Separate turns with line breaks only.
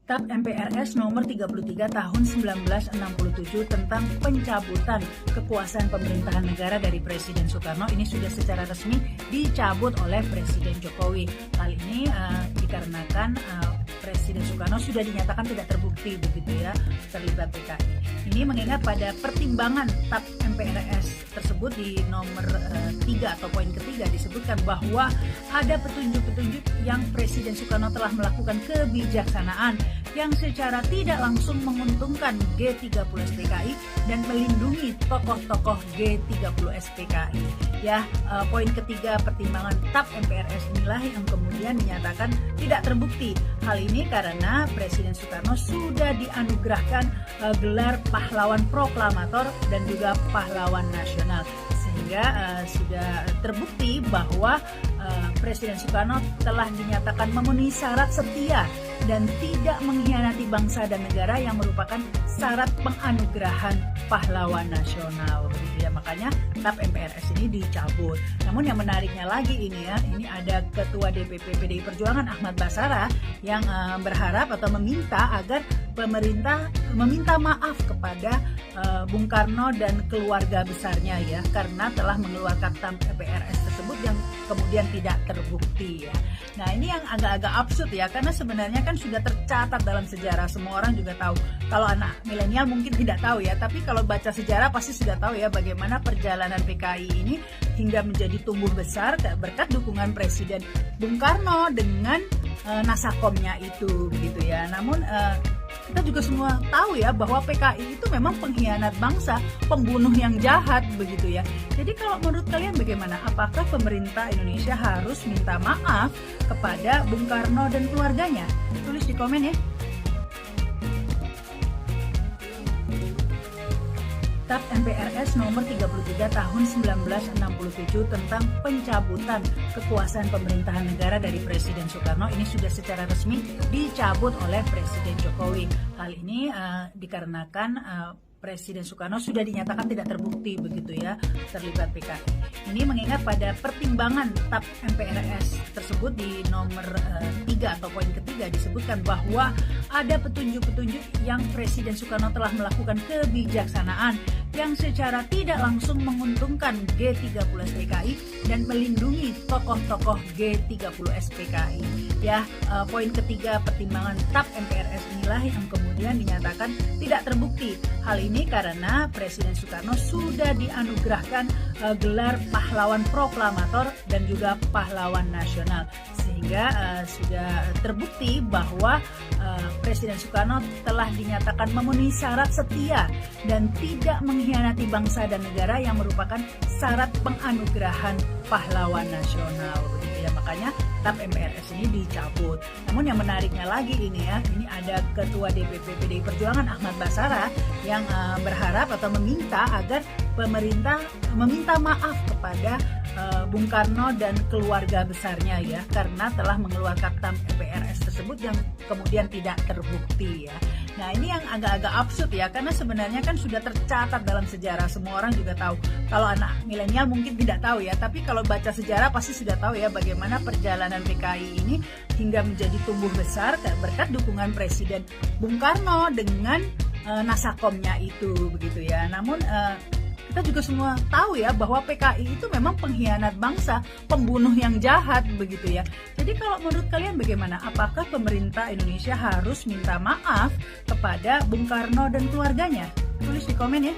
TAP MPRS nomor 33 tahun 1967 tentang pencabutan kekuasaan pemerintahan negara dari Presiden Soekarno ini sudah secara resmi dicabut oleh Presiden Jokowi. Hal ini dikarenakan Presiden Soekarno sudah dinyatakan tidak terbukti begitu ya terlibat PKI. Ini mengingat pada pertimbangan TAP MPRS tersebut di nomor 3 atau poin ketiga disebutkan bahwa ada petunjuk-petunjuk yang Presiden Soekarno telah melakukan kebijaksanaan yang secara tidak langsung menguntungkan G30 SPKI dan melindungi tokoh-tokoh G30 SPKI. Ya, poin ketiga pertimbangan TAP MPRS inilah yang kemudian dinyatakan tidak terbukti. Hal ini karena Presiden Soekarno sudah dianugerahkan gelar pahlawan proklamator dan juga pahlawan nasional. Sehingga sudah terbukti bahwa Presiden Soekarno telah dinyatakan memenuhi syarat setia dan tidak mengkhianati bangsa dan negara yang merupakan syarat penganugerahan pahlawan nasional. Begitu ya, makanya TAP MPRS ini dicabut. Namun yang menariknya lagi ini ada Ketua DPP PDI Perjuangan Ahmad Basarah yang berharap atau meminta agar pemerintah meminta maaf kepada Bung Karno dan keluarga besarnya ya, karena telah mengeluarkan TAP MPRS tersebut yang kemudian tidak terbukti ya. Nah ini yang agak-agak absurd ya, karena sebenarnya kan sudah tercatat dalam sejarah, semua orang juga tahu. Kalau anak milenial mungkin tidak tahu ya, tapi kalau baca sejarah pasti sudah tahu ya bagaimana perjalanan PKI ini hingga menjadi tumbuh besar berkat dukungan Presiden Bung Karno dengan nasakomnya itu begitu ya. Namun kita juga semua tahu ya bahwa PKI itu memang pengkhianat bangsa, pembunuh yang jahat begitu ya. Jadi kalau menurut kalian bagaimana? Apakah pemerintah Indonesia harus minta maaf kepada Bung Karno dan keluarganya? Tulis di komen ya. TAP MPRS nomor 33 tahun 1967 tentang pencabutan kekuasaan pemerintahan negara dari Presiden Soekarno ini sudah secara resmi dicabut oleh Presiden Jokowi. Hal ini dikarenakan Presiden Soekarno sudah dinyatakan tidak terbukti begitu ya terlibat PKI. Ini mengingat pada pertimbangan TAP MPRS tersebut di nomor 3 atau poin ketiga disebutkan bahwa ada petunjuk-petunjuk yang Presiden Soekarno telah melakukan kebijaksanaan yang secara tidak langsung menguntungkan G30 SPKI dan melindungi tokoh-tokoh G30 SPKI. Ya, poin ketiga pertimbangan TAP MPRS inilah yang kemudian dinyatakan tidak terbukti. Hal ini karena Presiden Soekarno sudah dianugerahkan gelar pahlawan proklamator dan juga pahlawan nasional. Sehingga sudah terbukti bahwa Presiden Soekarno telah dinyatakan memenuhi syarat setia dan tidak mengkhianati bangsa dan negara yang merupakan syarat penganugerahan pahlawan nasional. Begitu ya, makanya TAP MPRS ini dicabut. Namun yang menariknya lagi ini ada Ketua DPP PDI Perjuangan Ahmad Basarah yang berharap atau meminta agar pemerintah meminta maaf kepada Bung Karno dan keluarga besarnya ya, karena telah mengeluarkan TAP MPRS tersebut yang kemudian tidak terbukti ya. Nah ini yang agak-agak absurd ya, karena sebenarnya kan sudah tercatat dalam sejarah, semua orang juga tahu. Kalau anak milenial mungkin tidak tahu ya, tapi kalau baca sejarah pasti sudah tahu ya bagaimana perjalanan PKI ini hingga menjadi tumbuh besar berkat dukungan Presiden Bung Karno dengan nasakomnya itu begitu ya. Namun kita juga semua tahu ya bahwa PKI itu memang pengkhianat bangsa, pembunuh yang jahat begitu ya. Jadi kalau menurut kalian bagaimana? Apakah pemerintah Indonesia harus minta maaf kepada Bung Karno dan keluarganya? Tulis di komen ya.